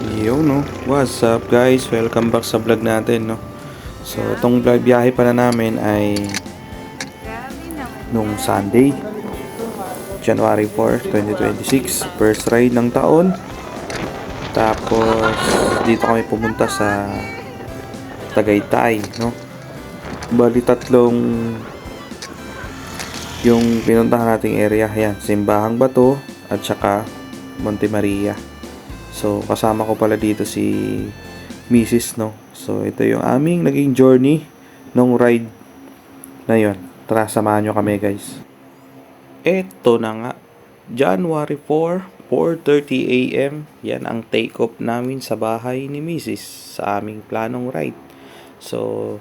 Yo no, what's up guys? Welcome back sa vlog natin no. So itong vlog biyahe pala namin ay nung Sunday, January 4, 2026. First ride ng taon. Tapos dito kami pumunta sa Tagaytay no. Bali tatlong yung pinuntahan nating area. Yan, Simbahang Bato at saka Monte Maria. So, kasama ko pala dito si Mrs. no. So, ito yung aming naging journey nung ride na yun. Tara, samahan nyo kami guys. Ito na nga. January 4, 4:30 a.m. Yan ang take-off namin sa bahay ni Mrs. sa aming planong ride. So,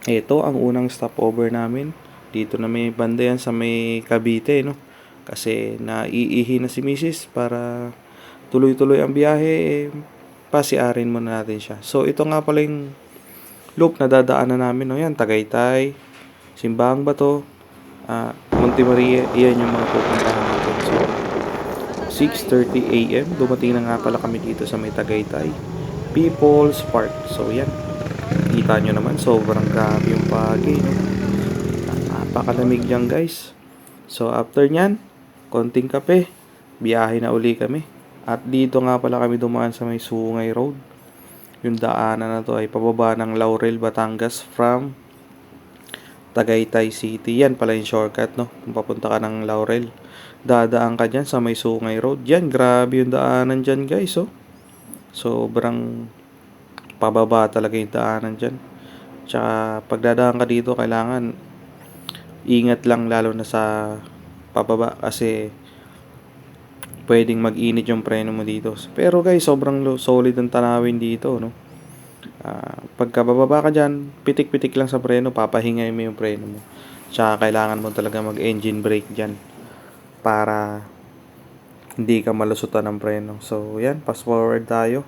ito ang unang stopover namin. Dito na may banda yan sa may Cavite no. Kasi naiihi na si Mrs. para tuloy-tuloy ang biyahe, pasiarin muna natin siya. So, ito nga pala yung loop na dadaanan namin. No? Yan, Tagaytay, Simbahang Bato, Monte Maria. Iyan yung mga pupuntahan natin. So, 6:30 a.m. Dumating na nga pala kami dito sa may Tagaytay People's Park. So, yan. Kita nyo naman, sobrang grabe yung pagi. No? Napakalamig dyan, guys. So, after nyan, konting kape, biyahe na uli kami. At dito nga pala kami dumaan sa may Sungay Road. Yung daanan na to ay pababa ng Laurel, Batangas from Tagaytay City. Yan pala yung shortcut no. Kung papunta ka ng Laurel, dadaan ka dyan sa may Sungay Road. Yan, grabe yung daanan dyan guys oh. Sobrang pababa talaga yung daanan dyan. Tsaka pagdadaan ka dito kailangan ingat lang lalo na sa pababa kasi pwedeng mag-init yung preno mo dito. Pero guys, sobrang solid ang tanawin dito, no? Pagka bababa ka dyan, pitik-pitik lang sa preno, papahingay mo yung preno mo. Tsaka kailangan mo talaga mag-engine brake dyan para hindi ka malusutan ng preno. So, yan, fast forward tayo.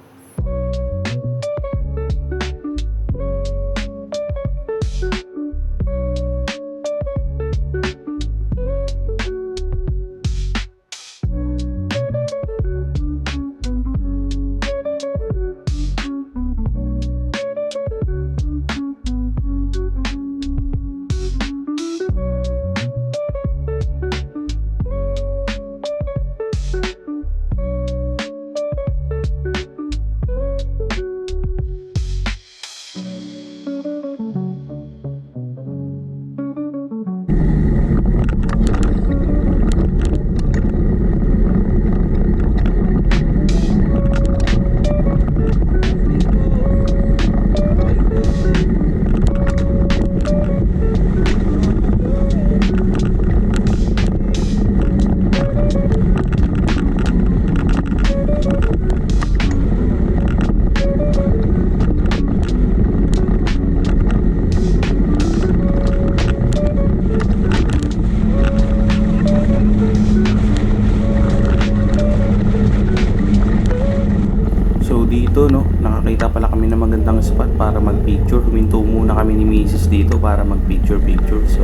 Dito no, nakakita pala kami ng magandang spot para mag-picture. Huminto muna kami ni Mrs. dito para mag-picture. So,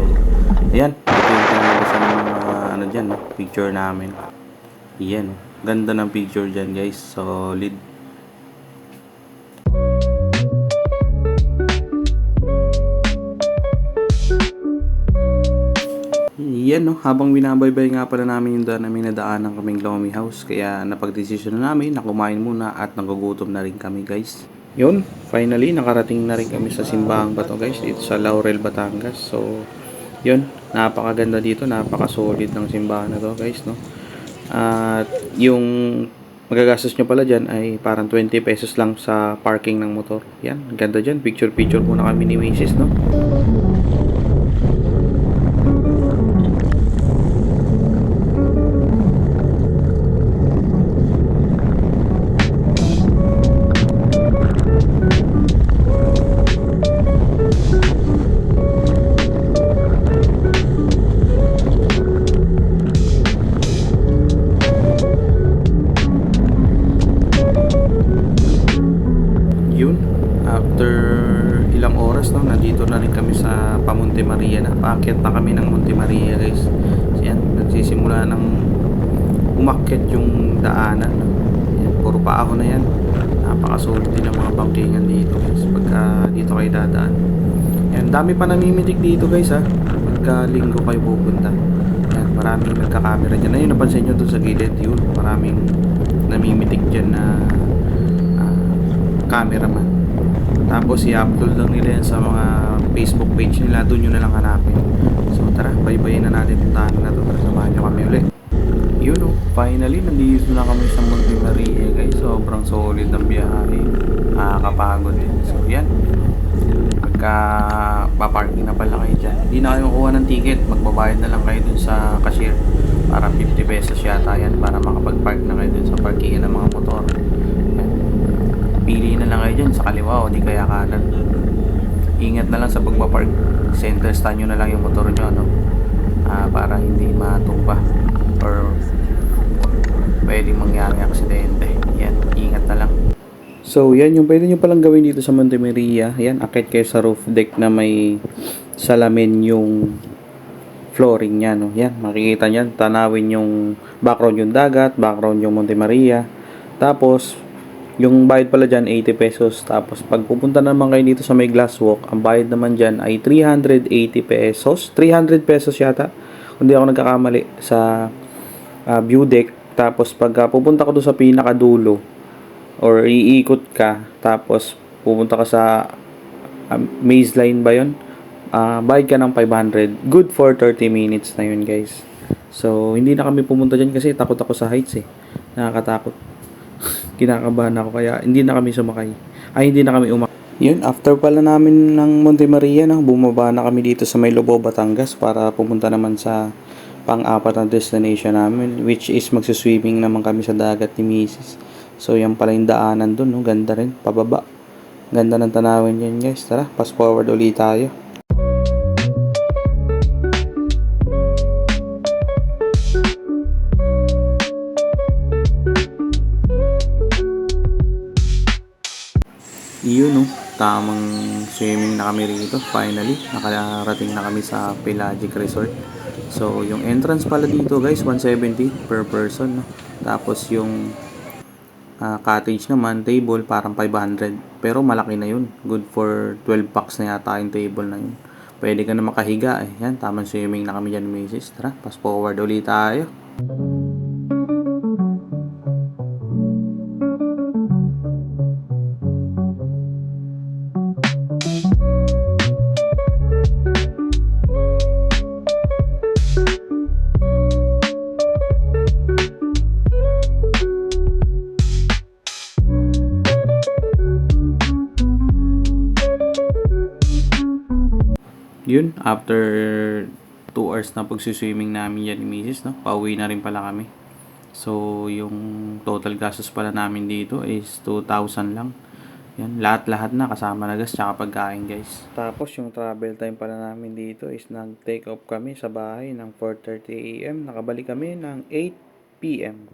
ayan, ito yung pinaglasan ng mga ano dyan, no? Picture namin. Ayan, no? Ganda ng picture dyan guys, solid. Yan no, habang binabaybay nga pala namin yung daan namin nadaanan kaming Lomi House. Kaya napag-desisyon na namin na kumain muna at nagugutom na rin kami guys. Yun, finally nakarating na rin kami sa Simbahang Bato guys, dito sa Laurel, Batangas. So, yun, napakaganda dito, napaka-solid ng simbahan na to guys no. At yung magagastos nyo pala dyan ay parang 20 pesos lang sa parking ng motor. Yan, ganda dyan, picture muna kami ni Mrs. no. After ilang oras no, nandito na rin kami sa Pamonte Maria na. Paakyat na kami ng Monte Maria guys. So, yan, nagsisimula ng umakyat yung daanan. Yan, puro paahon na yan. Napakasulit din ang mga bangkingan dito guys pagka dito kayo dadaan. Yan, dami pa namimitik dito guys ha. Pagka linggo kayo pupunta. Yan, maraming nagka-camera dyan. Ayun, napansin nyo dun sa gilid yun. Maraming namimitik dyan na cameraman. Tapos i-upload lang nila yan sa mga Facebook page nila. Doon nyo na lang hanapin. So tara, bye-bye na natin itong tahanan na ito. Tara, samahan nyo kami ulit. Yun o, finally nandito na kami sa Monte Maria guys. Sobrang solid ang biyahe. Nakakapagod din. So yan, pagka paparking na pala kayo dyan, hindi na kayo kukuha ng ticket. Magbabayad na lang kayo dun sa cashier. Para 50 pesos yata yan para makapag-park na kayo dun sa parkingan ng mga motor. Yan. Pili na lang kayo dyan sa kaliwa o di kaya kanan. Ingat na lang sa pagpapark. Center stand nyo na lang yung motor nyo, no? Para hindi matumba or pwedeng mangyari aksidente. Yan, ingat na lang. So, yan yung pwede nyo palang gawin dito sa Monte Maria. Yan, akit kayo sa roof deck na may salamin yung flooring niya, no? Yan, makikita nyan. Tanawin yung background yung dagat, background yung Monte Maria. Tapos, yung bayad pala dyan, 80 pesos. Tapos, pag pupunta naman kayo dito sa may glass walk, ang bayad naman dyan ay 380 pesos. 300 pesos yata. Hindi ako nagkakamali sa view deck. Tapos, pag pupunta ko doon sa pinakadulo, or iikot ka, tapos pupunta ka sa maze line ba yun? Bayad ka ng 500. Good for 30 minutes na yun guys. So, hindi na kami pumunta dyan kasi takot ako sa heights eh. Nakakatakot. Kinakabahan ako kaya hindi na kami sumakay. Hindi na kami umakay. Yun, after pala namin ng Monte Maria, no, bumaba na kami dito sa may Lobo, Batangas para pumunta naman sa pang-apat na destination namin, which is magsiswimming naman kami sa dagat ni Mrs. So, yan pala yung daanan dun, no? Ganda rin, pababa. Ganda ng tanawin yan, guys. Tara, fast forward ulit tayo. Yun, no? Tamang swimming na kami rito. Finally, nakarating na kami sa Pelagic Resort. So, yung entrance pala dito, guys, 170 per person, no? Tapos, yung cottage naman, table, parang 500. Pero malaki na yun. Good for 12 bucks na yata yung table na yun. Pwede ka na makahiga eh. Yan, tamang swimming na kami dyan, Mrs. Tara, fast forward ulit tayo. Yun, after 2 hours na pagsiswimming namin yan ni Mrs., no? Pauwi na rin pala kami. So, yung total gastos pala namin dito is 2,000 lang. Yan, lahat-lahat na kasama na gas tsaka pagkain guys. Tapos yung travel time pala namin dito is nag-take off kami sa bahay ng 4:30 AM. Nakabalik kami ng 8 PM.